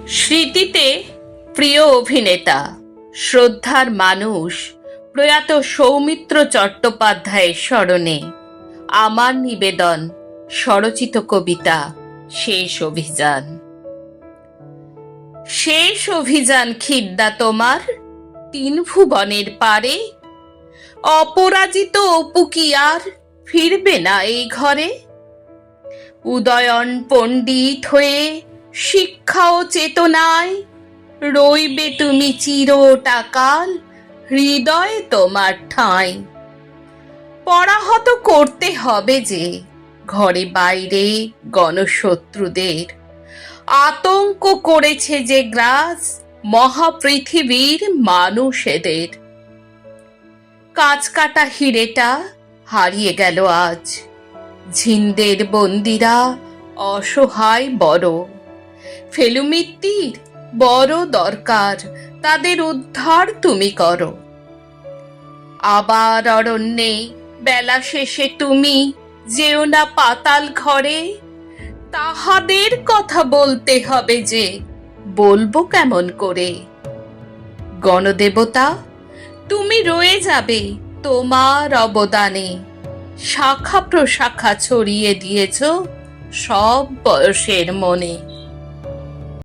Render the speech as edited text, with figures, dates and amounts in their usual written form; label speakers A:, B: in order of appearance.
A: স্মৃতিতে প্রিয় অভিনেতা, শ্রদ্ধার মানুষ প্রয়াত সৌমিত্র চট্টোপাধ্যায়ের স্মরণে আমার নিবেদন স্বরচিত কবিতা শেষ অভিযান। শেষ অভিযান খিদ্দা তোমার তিন ভুবনের পারে, অপরাজিত অপু কি আর ফিরবে না এই ঘরে? উদয়ন পণ্ডিত হয়ে শিক্ষা ও চেতনায় রইবে তুমি চিরটাকাল হৃদয়ে তোমার ঠাঁই। পরাহত করতে হবে যে ঘরে বাইরে গণশত্রুদের, আতঙ্ক করেছে যে গ্রাস মহাপৃথিবীর মানুষেদের। কাঁচকাটা হিরেটা হারিয়ে গেল আজ, ঝিন্দের বন্দিরা অসহায় বড়। ফেলুমিত্তির বড় দরকার, তাদের উদ্ধার তুমি করো। আবার অরণ্যে বেলা শেষে তুমি যেও না পাতাল ঘরে, তাহাদের কথা বলতে হবে যে বলবো কেমন করে? গণদেবতা, তুমি রয়ে যাবে তোমার অবদানে, শাখা প্রশাখা ছড়িয়ে দিয়েছ সব বয়সের মনে।